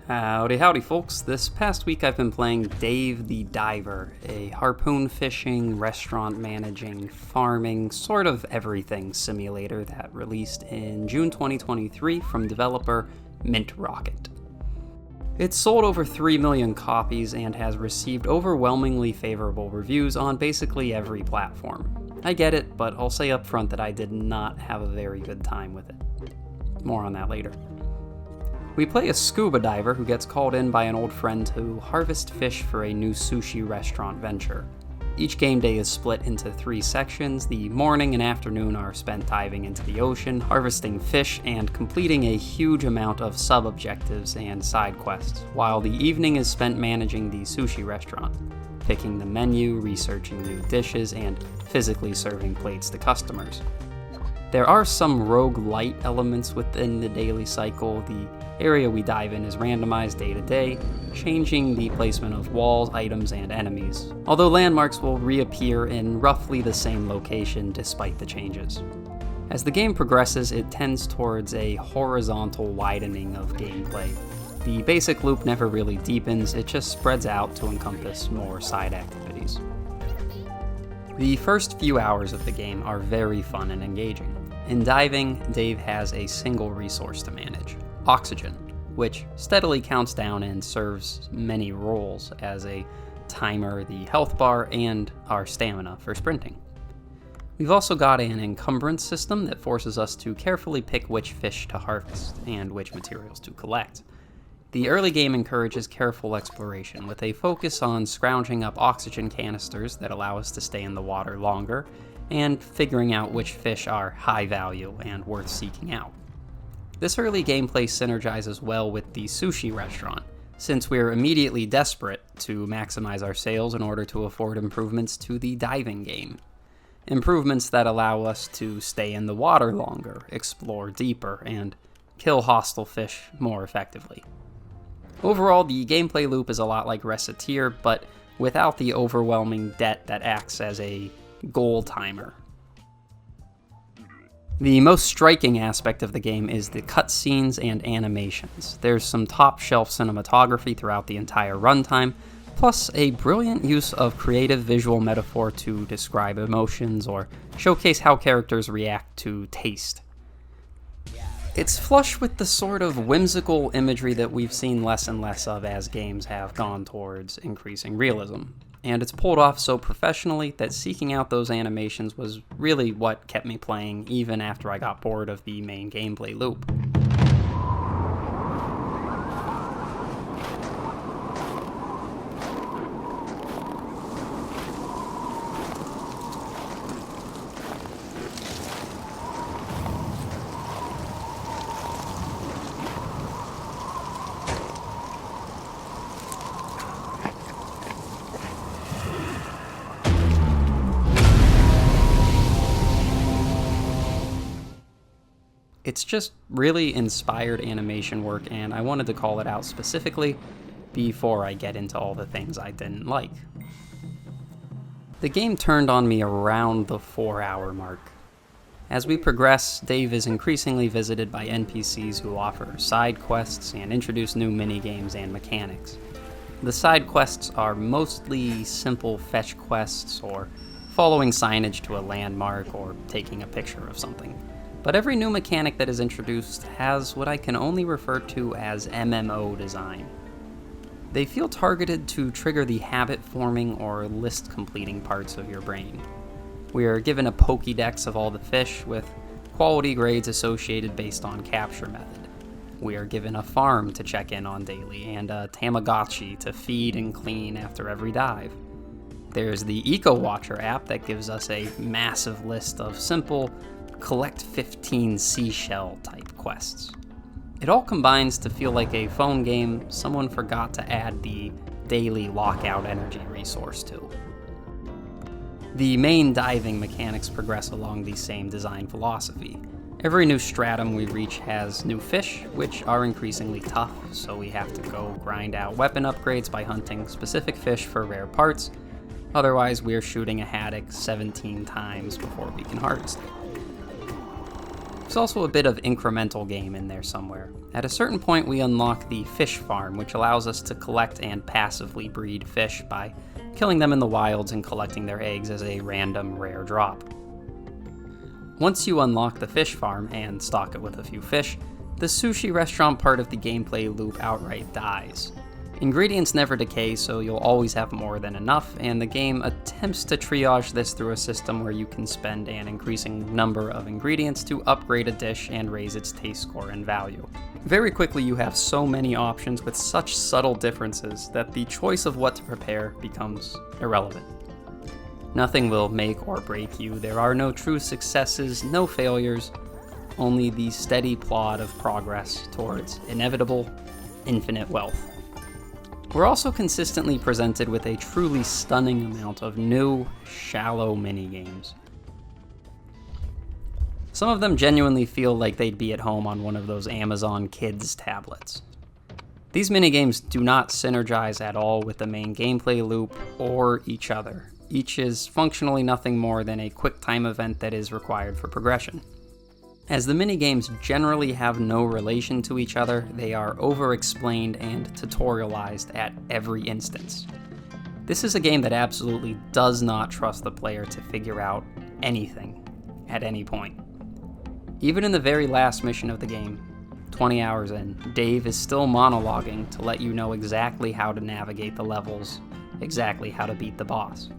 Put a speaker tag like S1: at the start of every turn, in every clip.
S1: Howdy howdy folks, this past week I've been playing Dave the Diver, a harpoon fishing, restaurant managing, farming, sort of everything simulator that released in June 2023 from developer Mint Rocket. It's sold over 3 million copies and has received overwhelmingly favorable reviews on basically every platform. I get it, but I'll say up front that I did not have a very good time with it. More on that later. We play a scuba diver who gets called in by an old friend to harvest fish for a new sushi restaurant venture. Each game day is split into 3 sections. The morning and afternoon are spent diving into the ocean, harvesting fish, and completing a huge amount of sub-objectives and side quests, while the evening is spent managing the sushi restaurant, picking the menu, researching new dishes, and physically serving plates to customers. There are some roguelite elements within the daily cycle. The area we dive in is randomized day to day, changing the placement of walls, items, and enemies, although landmarks will reappear in roughly the same location despite the changes. As the game progresses, it tends towards a horizontal widening of gameplay. The basic loop never really deepens, it just spreads out to encompass more side activities. The first few hours of the game are very fun and engaging. In diving, Dave has a single resource to manage: oxygen, which steadily counts down and serves many roles as a timer, the health bar, and our stamina for sprinting. We've also got an encumbrance system that forces us to carefully pick which fish to harvest and which materials to collect. The early game encourages careful exploration, with a focus on scrounging up oxygen canisters that allow us to stay in the water longer, and figuring out which fish are high value and worth seeking out. This early gameplay synergizes well with the sushi restaurant, since we're immediately desperate to maximize our sales in order to afford improvements to the diving game. Improvements that allow us to stay in the water longer, explore deeper, and kill hostile fish more effectively. Overall, the gameplay loop is a lot like Recettear, but without the overwhelming debt that acts as a goal timer. The most striking aspect of the game is the cutscenes and animations. There's some top-shelf cinematography throughout the entire runtime, plus a brilliant use of creative visual metaphor to describe emotions or showcase how characters react to taste. It's flush with the sort of whimsical imagery that we've seen less and less of as games have gone towards increasing realism. And it's pulled off so professionally that seeking out those animations was really what kept me playing even after I got bored of the main gameplay loop. It's just really inspired animation work, and I wanted to call it out specifically before I get into all the things I didn't like. The game turned on me around the 4-hour mark. As we progress, Dave is increasingly visited by NPCs who offer side quests and introduce new minigames and mechanics. The side quests are mostly simple fetch quests or following signage to a landmark or taking a picture of something. But every new mechanic that is introduced has what I can only refer to as MMO design. They feel targeted to trigger the habit-forming or list-completing parts of your brain. We are given a Pokédex of all the fish with quality grades associated based on capture method. We are given a farm to check in on daily and a Tamagotchi to feed and clean after every dive. There's the Eco Watcher app that gives us a massive list of simple collect 15 seashell type quests. It all combines to feel like a phone game someone forgot to add the daily lockout energy resource to. The main diving mechanics progress along the same design philosophy. Every new stratum we reach has new fish, which are increasingly tough, so we have to go grind out weapon upgrades by hunting specific fish for rare parts. Otherwise, we're shooting a haddock 17 times before we can harvest it. There's also a bit of incremental game in there somewhere. At a certain point we unlock the fish farm, which allows us to collect and passively breed fish by killing them in the wilds and collecting their eggs as a random rare drop. Once you unlock the fish farm and stock it with a few fish, the sushi restaurant part of the gameplay loop outright dies. Ingredients never decay, so you'll always have more than enough, and the game attempts to triage this through a system where you can spend an increasing number of ingredients to upgrade a dish and raise its taste score and value. Very quickly you have so many options with such subtle differences that the choice of what to prepare becomes irrelevant. Nothing will make or break you, there are no true successes, no failures, only the steady plod of progress towards inevitable, infinite wealth. We're also consistently presented with a truly stunning amount of new, shallow minigames. Some of them genuinely feel like they'd be at home on one of those Amazon Kids tablets. These minigames do not synergize at all with the main gameplay loop or each other. Each is functionally nothing more than a quick-time event that is required for progression. As the minigames generally have no relation to each other, they are over-explained and tutorialized at every instance. This is a game that absolutely does not trust the player to figure out anything at any point. Even in the very last mission of the game, 20 hours in, Dave is still monologuing to let you know exactly how to navigate the levels, exactly how to beat the boss.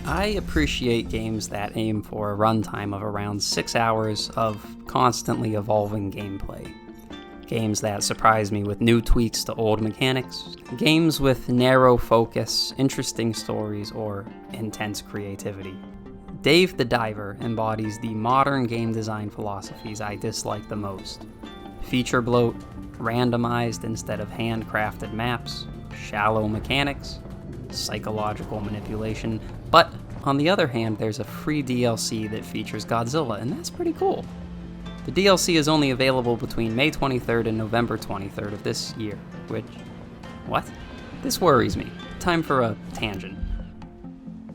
S1: I appreciate games that aim for a runtime of around 6 hours of constantly evolving gameplay. Games that surprise me with new tweaks to old mechanics. Games with narrow focus, interesting stories, or intense creativity. Dave the Diver embodies the modern game design philosophies I dislike the most. Feature bloat, randomized instead of handcrafted maps, shallow mechanics, psychological manipulation, but on the other hand, there's a free DLC that features Godzilla, and that's pretty cool. The DLC is only available between May 23rd and November 23rd of this year, which... what? This worries me. Time for a tangent.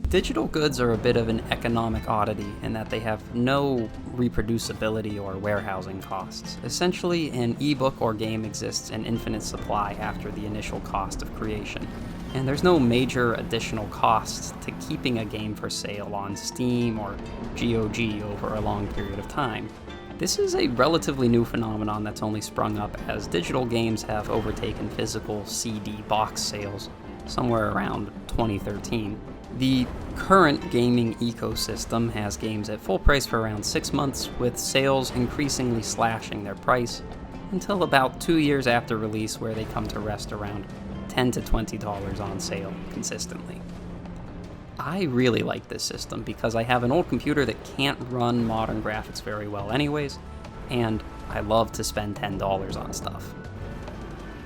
S1: Digital goods are a bit of an economic oddity in that they have no reproducibility or warehousing costs. Essentially, an ebook or game exists in infinite supply after the initial cost of creation, and there's no major additional costs to keeping a game for sale on Steam or GOG over a long period of time. This is a relatively new phenomenon that's only sprung up as digital games have overtaken physical CD box sales somewhere around 2013. The current gaming ecosystem has games at full price for around 6 months, with sales increasingly slashing their price until about 2 years after release, where they come to rest around $10 to $20 on sale consistently. I really like this system because I have an old computer that can't run modern graphics very well anyways, and I love to spend $10 on stuff.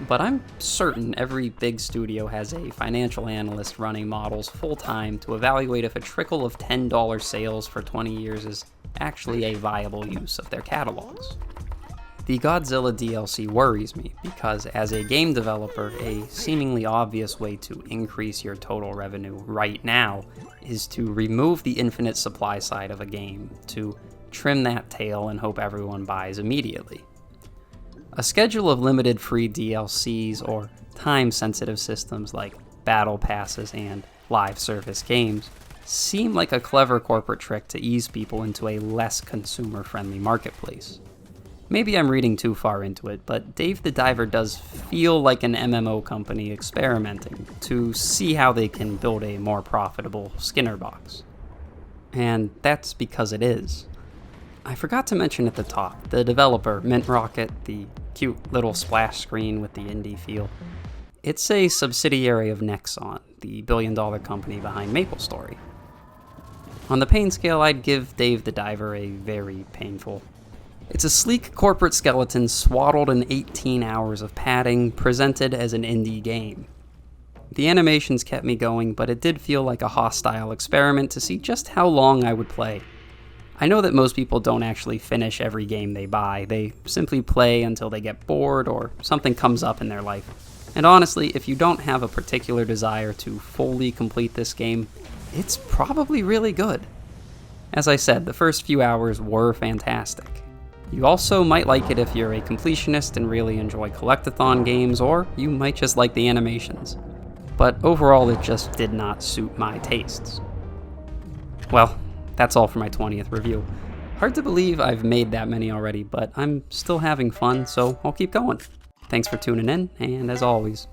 S1: But I'm certain every big studio has a financial analyst running models full-time to evaluate if a trickle of $10 sales for 20 years is actually a viable use of their catalogs. The Godzilla DLC worries me because, as a game developer, a seemingly obvious way to increase your total revenue right now is to remove the infinite supply side of a game, to trim that tail and hope everyone buys immediately. A schedule of limited free DLCs or time-sensitive systems like battle passes and live service games seem like a clever corporate trick to ease people into a less consumer-friendly marketplace. Maybe I'm reading too far into it, but Dave the Diver does feel like an MMO company experimenting to see how they can build a more profitable Skinner box. And that's because it is. I forgot to mention at the top, the developer, Mint Rocket, the cute little splash screen with the indie feel. It's a subsidiary of Nexon, the billion-dollar company behind MapleStory. On the pain scale, I'd give Dave the Diver a very painful. It's a sleek corporate skeleton swaddled in 18 hours of padding, presented as an indie game. The animations kept me going, but it did feel like a hostile experiment to see just how long I would play. I know that most people don't actually finish every game they buy. They simply play until they get bored or something comes up in their life. And honestly, if you don't have a particular desire to fully complete this game, it's probably really good. As I said, the first few hours were fantastic. You also might like it if you're a completionist and really enjoy collectathon games, or you might just like the animations. But overall, it just did not suit my tastes. Well, that's all for my 20th review. Hard to believe I've made that many already, but I'm still having fun, so I'll keep going. Thanks for tuning in, and as always,